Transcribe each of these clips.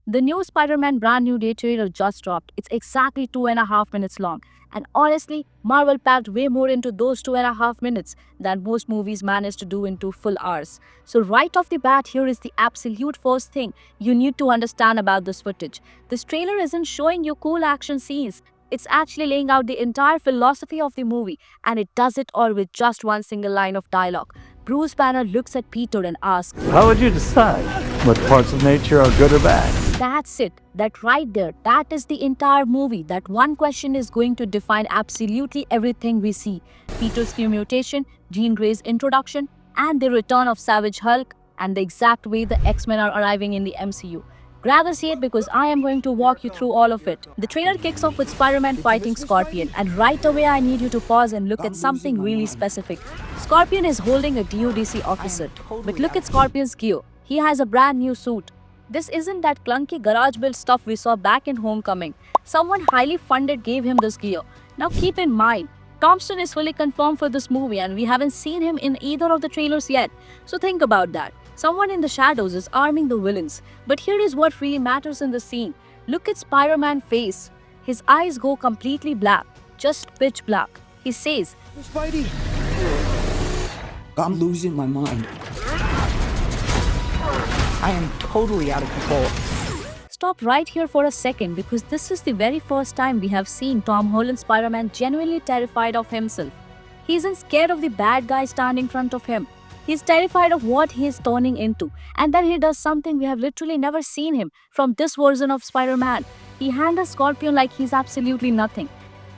The new Spider-Man brand new day trailer just dropped. It's exactly 2.5 minutes long. And honestly, Marvel packed way more into those 2.5 minutes than most movies manage to do in 2 full hours. So right off the bat, here is the absolute first thing you need to understand about this footage. This trailer isn't showing you cool action scenes. It's actually laying out the entire philosophy of the movie, and it does it all with just one single line of dialogue. Bruce Banner looks at Peter and asks, How would you decide what parts of nature are good or bad? that's it. That right there. That is the entire movie. That one question is going to define absolutely everything we see. Peter's new mutation, Jean Grey's introduction, and the return of Savage Hulk, and the exact way the X-Men are arriving in the MCU. Grab a seat because I am going to walk you through all of it. The trailer kicks off with Spider-Man fighting Scorpion, and right away I need you to pause and look at something really specific. Scorpion is holding a DODC officer, but look at Scorpion's gear. He has a brand new suit. This isn't that clunky garage build stuff we saw back in Homecoming. Someone highly funded gave him this gear. Now keep in mind, Thompson is fully confirmed for this movie and we haven't seen him in either of the trailers yet. So think about that. Someone in the shadows is arming the villains. But here is what really matters in the scene. Look at Spider-Man's face. His eyes go completely black, just pitch black. He says, Spidey! I'm losing my mind. I am totally out of control. stop right here for a second because this is the very first time we have seen Tom Holland's Spider-Man genuinely terrified of himself. He isn't scared of the bad guy standing in front of him. He's terrified of what he is turning into. And then he does something we have literally never seen him from this version of Spider-Man. He handles Scorpion like he's absolutely nothing.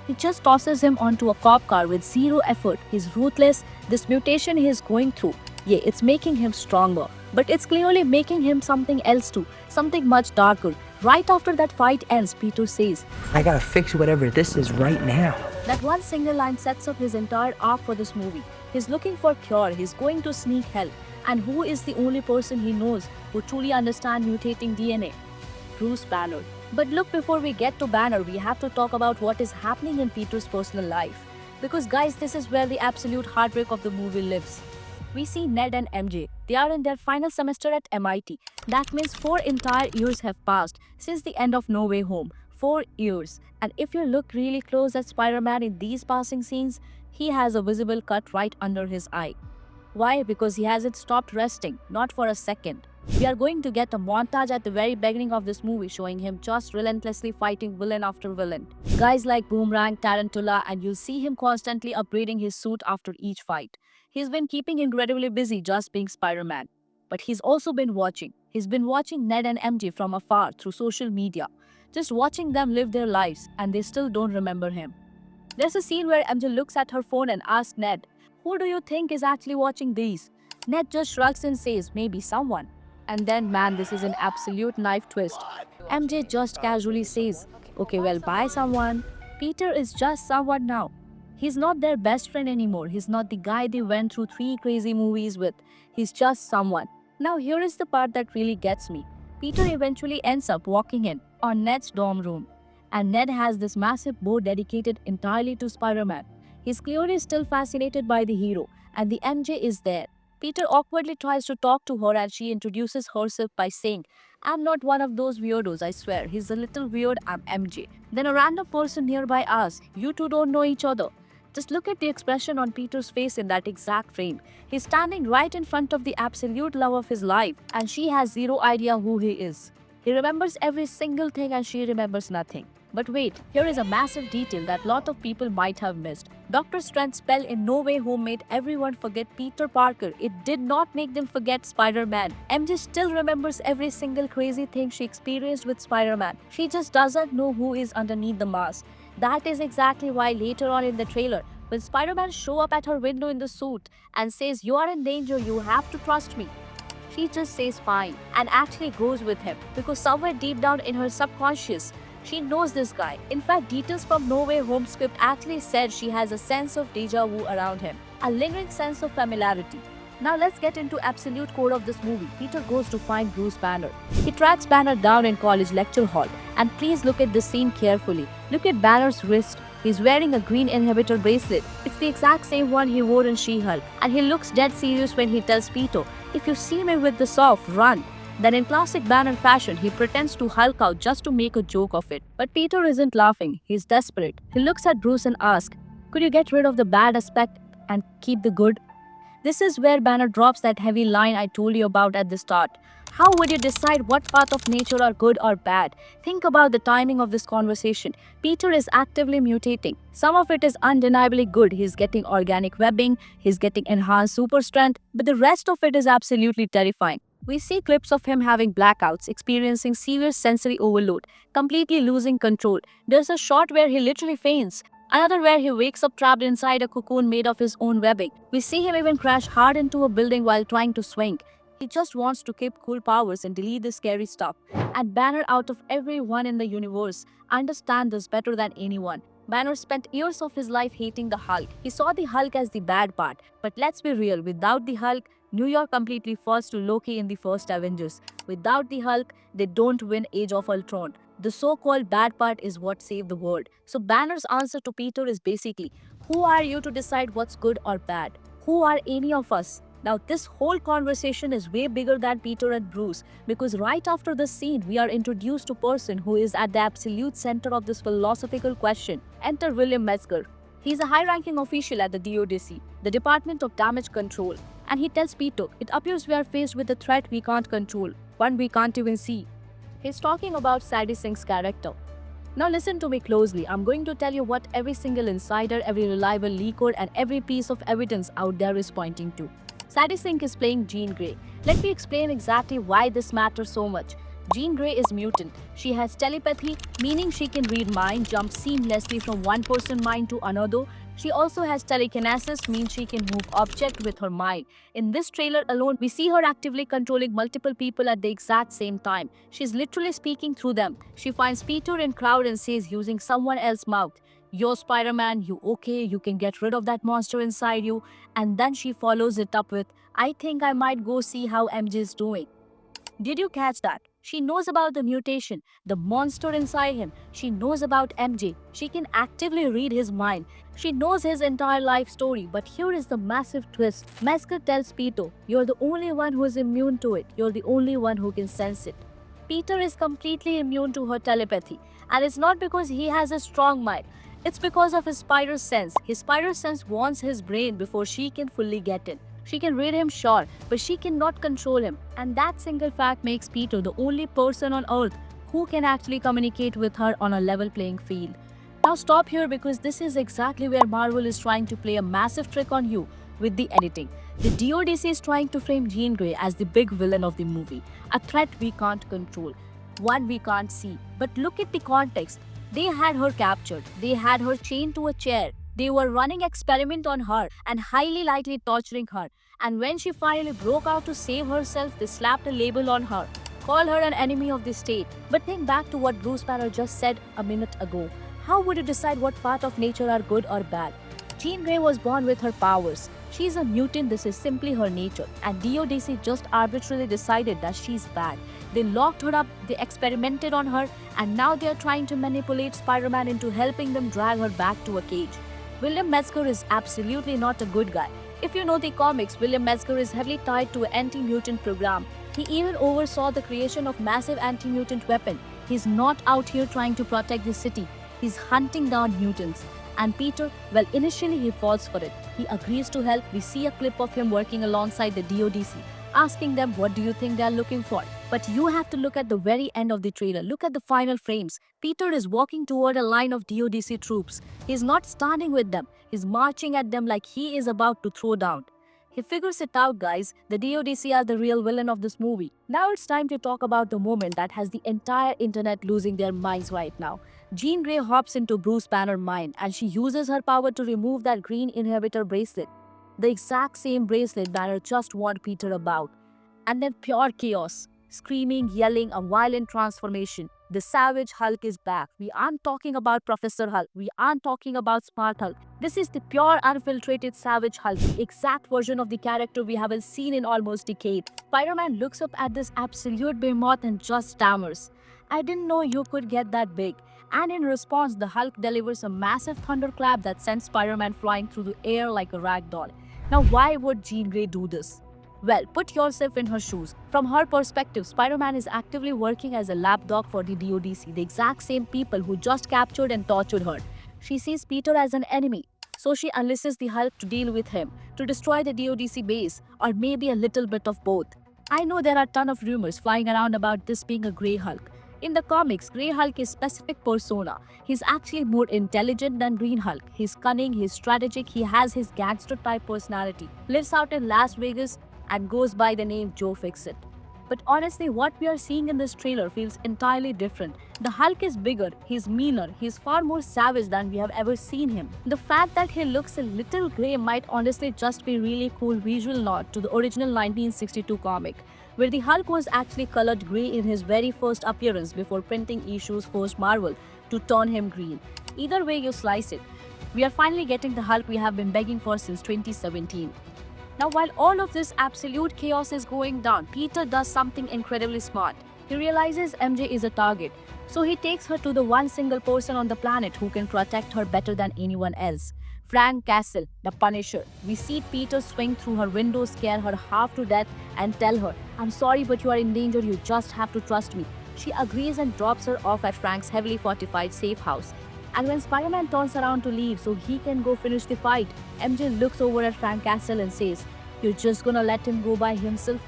He just tosses him onto a cop car with zero effort. He's ruthless. This mutation he is going through, yeah, it's making him stronger. But it's clearly making him something else too. Something much darker. Right after that fight ends, Peter says, I gotta fix whatever this is right now. that one single line sets up his entire arc for this movie. He's looking for cure, he's going to sneak help. And who is the only person he knows who truly understands mutating DNA? Bruce Banner. But look, before we get to Banner, we have to talk about what is happening in Peter's personal life. Because guys, this is where the absolute heartbreak of the movie lives. We see Ned and MJ. They are in their final semester at MIT. That means 4 entire years have passed since the end of No Way Home. 4 years. And if you look really close at Spider-Man in these passing scenes, he has a visible cut right under his eye. Why? Because he hasn't stopped resting, not for a second. We are going to get a montage at the very beginning of this movie showing him just relentlessly fighting villain after villain. Guys like Boomerang, Tarantula, and you'll see him constantly upgrading his suit after each fight. He's been keeping incredibly busy just being Spider-Man. But he's also been watching. He's been watching Ned and MJ from afar through social media. Just watching them live their lives and they still don't remember him. There's a scene where MJ looks at her phone and asks Ned, who do you think is actually watching these? Ned just shrugs and says, maybe someone. And then, man, this is an absolute knife twist. MJ just casually says, okay, well, bye someone. Peter is just someone now. He's not their best friend anymore. He's not the guy they went through 3 crazy movies with. He's just someone. Now, here is the part that really gets me. Peter eventually ends up walking in on Ned's dorm room. And Ned has this massive bow dedicated entirely to Spider-Man. He's clearly still fascinated by the hero, and the MJ is there. Peter awkwardly tries to talk to her and she introduces herself by saying, I'm not one of those weirdos, I swear. He's a little weird, I'm MJ. Then a random person nearby asks, you two don't know each other. Just look at the expression on Peter's face in that exact frame. He's standing right in front of the absolute love of his life, and she has zero idea who he is. He remembers every single thing and she remembers nothing. But wait, here is a massive detail that lot of people might have missed. Dr. Strange's spell in No Way Home made everyone forget Peter Parker. It did not make them forget Spider-Man. MJ still remembers every single crazy thing she experienced with Spider-Man. She just doesn't know who is underneath the mask. That is exactly why later on in the trailer, when Spider-Man shows up at her window in the suit and says, you are in danger, you have to trust me. She just says fine and actually goes with him because somewhere deep down in her subconscious, she knows this guy. In fact, details from No Way Home script actually said she has a sense of deja vu around him, a lingering sense of familiarity. Now let's get into absolute core of this movie. Peter goes to find Bruce Banner. He tracks Banner down in college lecture hall. And please look at this scene carefully. Look at Banner's wrist. He's wearing a green inhibitor bracelet. It's the exact same one he wore in She-Hulk. And he looks dead serious when he tells Peter, if you see me with this off, run. Then in classic Banner fashion, he pretends to Hulk out just to make a joke of it. But Peter isn't laughing, he's desperate. He looks at Bruce and asks, "Could you get rid of the bad aspect and keep the good?" This is where Banner drops that heavy line I told you about at the start. How would you decide what part of nature are good or bad? Think about the timing of this conversation. Peter is actively mutating. Some of it is undeniably good. He's getting organic webbing, he's getting enhanced super strength, but the rest of it is absolutely terrifying. We see clips of him having blackouts, experiencing severe sensory overload, completely losing control. There's a shot where he literally faints. Another where he wakes up trapped inside a cocoon made of his own webbing. We see him even crash hard into a building while trying to swing. He just wants to keep cool powers and delete the scary stuff. And Banner, out of everyone in the universe, understands this better than anyone. Banner spent years of his life hating the Hulk. He saw the Hulk as the bad part. But let's be real, without the Hulk, New York completely falls to Loki in the first Avengers. Without the Hulk, they don't win Age of Ultron. The so-called bad part is what saved the world. So Banner's answer to Peter is basically, who are you to decide what's good or bad? Who are any of us? Now this whole conversation is way bigger than Peter and Bruce, because right after this scene we are introduced to a person who is at the absolute center of this philosophical question. Enter William Metzger. He's a high-ranking official at the DODC, the Department of Damage Control, and he tells Peter, "It appears we are faced with a threat we can't control, one we can't even see." He's talking about Sadie Singh's character. Now listen to me closely. I'm going to tell you what every single insider, every reliable leaker, and every piece of evidence out there is pointing to. Sadie Singh is playing Jean Grey. Let me explain exactly why this matters so much. Jean Grey is mutant. She has telepathy, meaning she can read mind, jump seamlessly from one person's mind to another. She also has telekinesis, means she can move objects with her mind. In this trailer alone, we see her actively controlling multiple people at the exact same time. She's literally speaking through them. She finds Peter in crowd and says using someone else's mouth, "You're Spider-Man, you okay, you can get rid of that monster inside you." And then she follows it up with, "I think I might go see how MJ is doing." Did you catch that? She knows about the mutation, the monster inside him. She knows about MJ. She can actively read his mind. She knows his entire life story. But here is the massive twist. Metzger tells Peter, "You're the only one who is immune to it. You're the only one who can sense it." Peter is completely immune to her telepathy. And it's not because he has a strong mind. It's because of his spider sense. His spider sense wants his brain before she can fully get in. She can read him, sure, but she cannot control him. And that single fact makes Peter the only person on Earth who can actually communicate with her on a level playing field. Now stop here, because this is exactly where Marvel is trying to play a massive trick on you with the editing. The DODC is trying to frame Jean Grey as the big villain of the movie, a threat we can't control, one we can't see. But look at the context. They had her captured, they had her chained to a chair. They were running experiment on her and highly likely torturing her. And when she finally broke out to save herself, they slapped a label on her, called her an enemy of the state. But think back to what Bruce Banner just said a minute ago. How would you decide what part of nature are good or bad? Jean Grey was born with her powers. She's a mutant, this is simply her nature. And DODC just arbitrarily decided that she's bad. They locked her up, they experimented on her, and now they are trying to manipulate Spider-Man into helping them drag her back to a cage. William Metzger is absolutely not a good guy. If you know the comics, William Metzger is heavily tied to an anti-mutant program. He even oversaw the creation of massive anti-mutant weapon. He's not out here trying to protect the city. He's hunting down mutants. And Peter, well, initially he falls for it. He agrees to help. We see a clip of him working alongside the DODC, asking them, "What do you think they're looking for?" But you have to look at the very end of the trailer. Look at the final frames. Peter is walking toward a line of DODC troops. He's not standing with them. He's marching at them like he is about to throw down. He figures it out, guys. The DODC are the real villain of this movie. Now it's time to talk about the moment that has the entire internet losing their minds right now. Jean Grey hops into Bruce Banner's mind and she uses her power to remove that green inhibitor bracelet. The exact same bracelet Banner just warned Peter about. And then pure chaos. Screaming, yelling, a violent transformation. The Savage Hulk is back. We aren't talking about Professor Hulk. We aren't talking about Smart Hulk. This is the pure unfiltrated Savage Hulk, the exact version of the character we haven't seen in almost a decade. Spider-Man looks up at this absolute behemoth and just stammers, "I didn't know you could get that big." And in response, the Hulk delivers a massive thunderclap that sends Spider-Man flying through the air like a rag doll. Now, why would Jean Grey do this? Well, put yourself in her shoes. From her perspective, Spider-Man is actively working as a lapdog for the DODC, the exact same people who just captured and tortured her. She sees Peter as an enemy, so she enlists the Hulk to deal with him, to destroy the DODC base, or maybe a little bit of both. I know there are a ton of rumors flying around about this being a Grey Hulk. In the comics, Grey Hulk is specific persona. He's actually more intelligent than Green Hulk. He's cunning, he's strategic, he has his gangster type personality, lives out in Las Vegas, and goes by the name Joe Fixit. But honestly, what we are seeing in this trailer feels entirely different. The Hulk is bigger, he's meaner, he's far more savage than we have ever seen him. The fact that he looks a little grey might honestly just be really cool visual nod to the original 1962 comic, where the Hulk was actually colored grey in his very first appearance before printing issues forced Marvel to turn him green. Either way you slice it, we are finally getting the Hulk we have been begging for since 2017. Now, while all of this absolute chaos is going down, Peter does something incredibly smart. He realizes MJ is a target, so he takes her to the one single person on the planet who can protect her better than anyone else. Frank Castle, the Punisher. We see Peter swing through her window, scare her half to death, and tell her, "I'm sorry, but you are in danger, you just have to trust me." She agrees and drops her off at Frank's heavily fortified safe house. And when Spider-Man turns around to leave so he can go finish the fight, MJ looks over at Frank Castle and says, "You're just gonna let him go by himself?"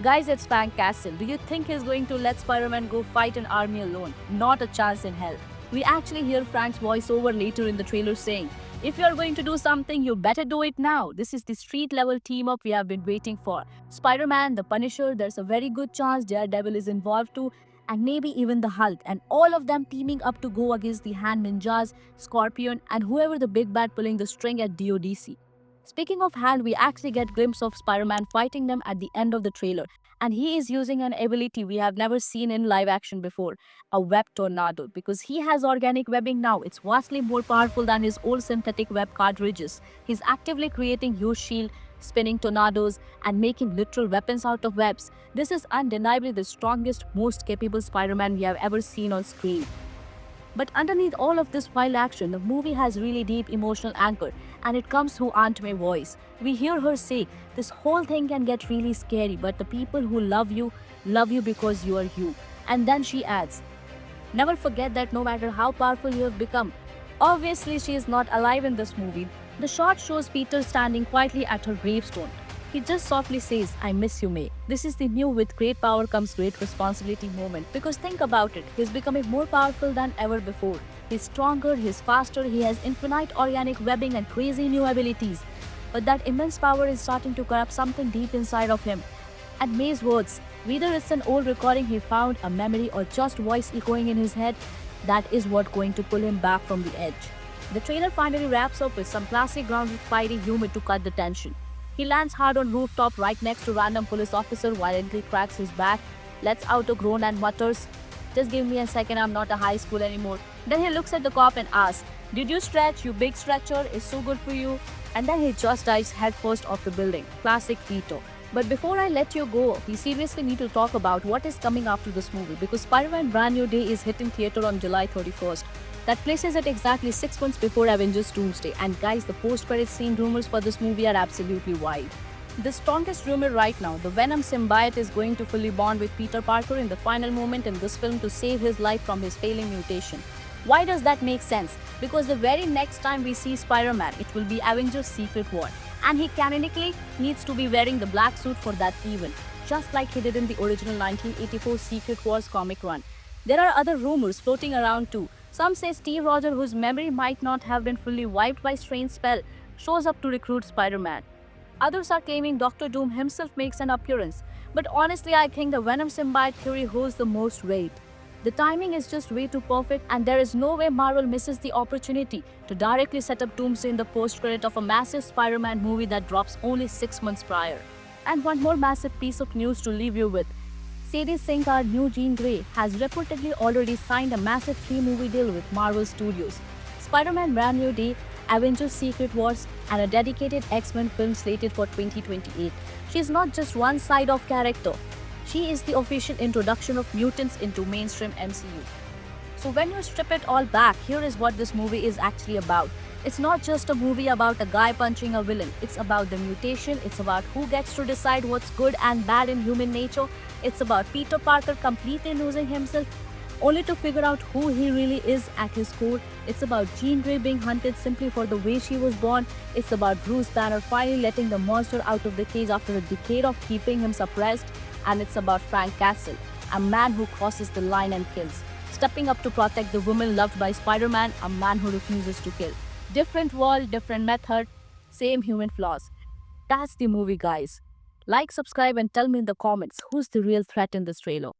Guys, it's Frank Castle. Do you think he's going to let Spider-Man go fight an army alone? Not a chance in hell. We actually hear Frank's voiceover later in the trailer saying, "If you're going to do something, you better do it now." This is the street-level team-up we have been waiting for. Spider-Man, the Punisher, there's a very good chance Daredevil is involved too, and maybe even the Hulk, and all of them teaming up to go against the Hand Ninjas, Scorpion, and whoever the big bad pulling the string at DODC. Speaking of Hand, we actually get a glimpse of Spider-Man fighting them at the end of the trailer, and he is using an ability we have never seen in live action before, a web tornado, because he has organic webbing now. It's vastly more powerful than his old synthetic web cartridges. He's actively creating huge shield, spinning tornadoes, and making literal weapons out of webs. This is undeniably the strongest, most capable Spider-Man we have ever seen on screen. But underneath all of this wild action, the movie has really deep emotional anchor, and it comes through Aunt May voice. We hear her say, "This whole thing can get really scary, but the people who love you because you are you." And then she adds, "Never forget that no matter how powerful you have become." Obviously, she is not alive in this movie. The shot shows Peter standing quietly at her gravestone. He just softly says, "I miss you, May." This is the new "with great power comes great responsibility" moment. Because think about it, he's becoming more powerful than ever before. He's stronger, he's faster, he has infinite organic webbing and crazy new abilities. But that immense power is starting to corrupt something deep inside of him. And May's words, whether it's an old recording he found, a memory, or just voice echoing in his head, that is what going to pull him back from the edge. The trailer finally wraps up with some classic grounded Spidey humor to cut the tension. He lands hard on rooftop right next to random police officer, violently cracks his back, lets out a groan and mutters, "Just give me a second, I'm not a high school anymore." Then he looks at the cop and asks, "Did you stretch, you big stretcher? It's so good for you." And then he just dives headfirst off the building. Classic Peter. But before I let you go, we seriously need to talk about what is coming after this movie, because Spider-Man Brand New Day is hitting theater on July 31st. That places it exactly 6 months before Avengers Doomsday. And guys, the post-credit scene rumors for this movie are absolutely wild. The strongest rumor right now, the Venom symbiote is going to fully bond with Peter Parker in the final moment in this film to save his life from his failing mutation. Why does that make sense? Because the very next time we see Spider-Man, it will be Avengers Secret War. And he canonically needs to be wearing the black suit for that event, just like he did in the original 1984 Secret Wars comic run. There are other rumors floating around too. Some say Steve Rogers, whose memory might not have been fully wiped by Strange spell, shows up to recruit Spider-Man. Others are claiming Doctor Doom himself makes an appearance. But honestly, I think the Venom symbiote theory holds the most weight. The timing is just way too perfect, and there is no way Marvel misses the opportunity to directly set up Doomsday in the post-credit of a massive Spider-Man movie that drops only 6 months prior. And one more massive piece of news to leave you with. Sadie Sink, our new Jean Grey, has reportedly already signed a massive 3-movie deal with Marvel Studios. Spider-Man Brand New Day, Avengers Secret Wars, and a dedicated X-Men film slated for 2028. She is not just one side of character. She is the official introduction of mutants into mainstream MCU. So when you strip it all back, here is what this movie is actually about. It's not just a movie about a guy punching a villain. It's about the mutation. It's about who gets to decide what's good and bad in human nature. It's about Peter Parker completely losing himself, only to figure out who he really is at his core. It's about Jean Grey being hunted simply for the way she was born. It's about Bruce Banner finally letting the monster out of the cage after a decade of keeping him suppressed. And it's about Frank Castle, a man who crosses the line and kills, stepping up to protect the woman loved by Spider-Man, a man who refuses to kill. Different world, different method, same human flaws. That's the movie, guys. Like, subscribe, and tell me in the comments who's the real threat in this trailer.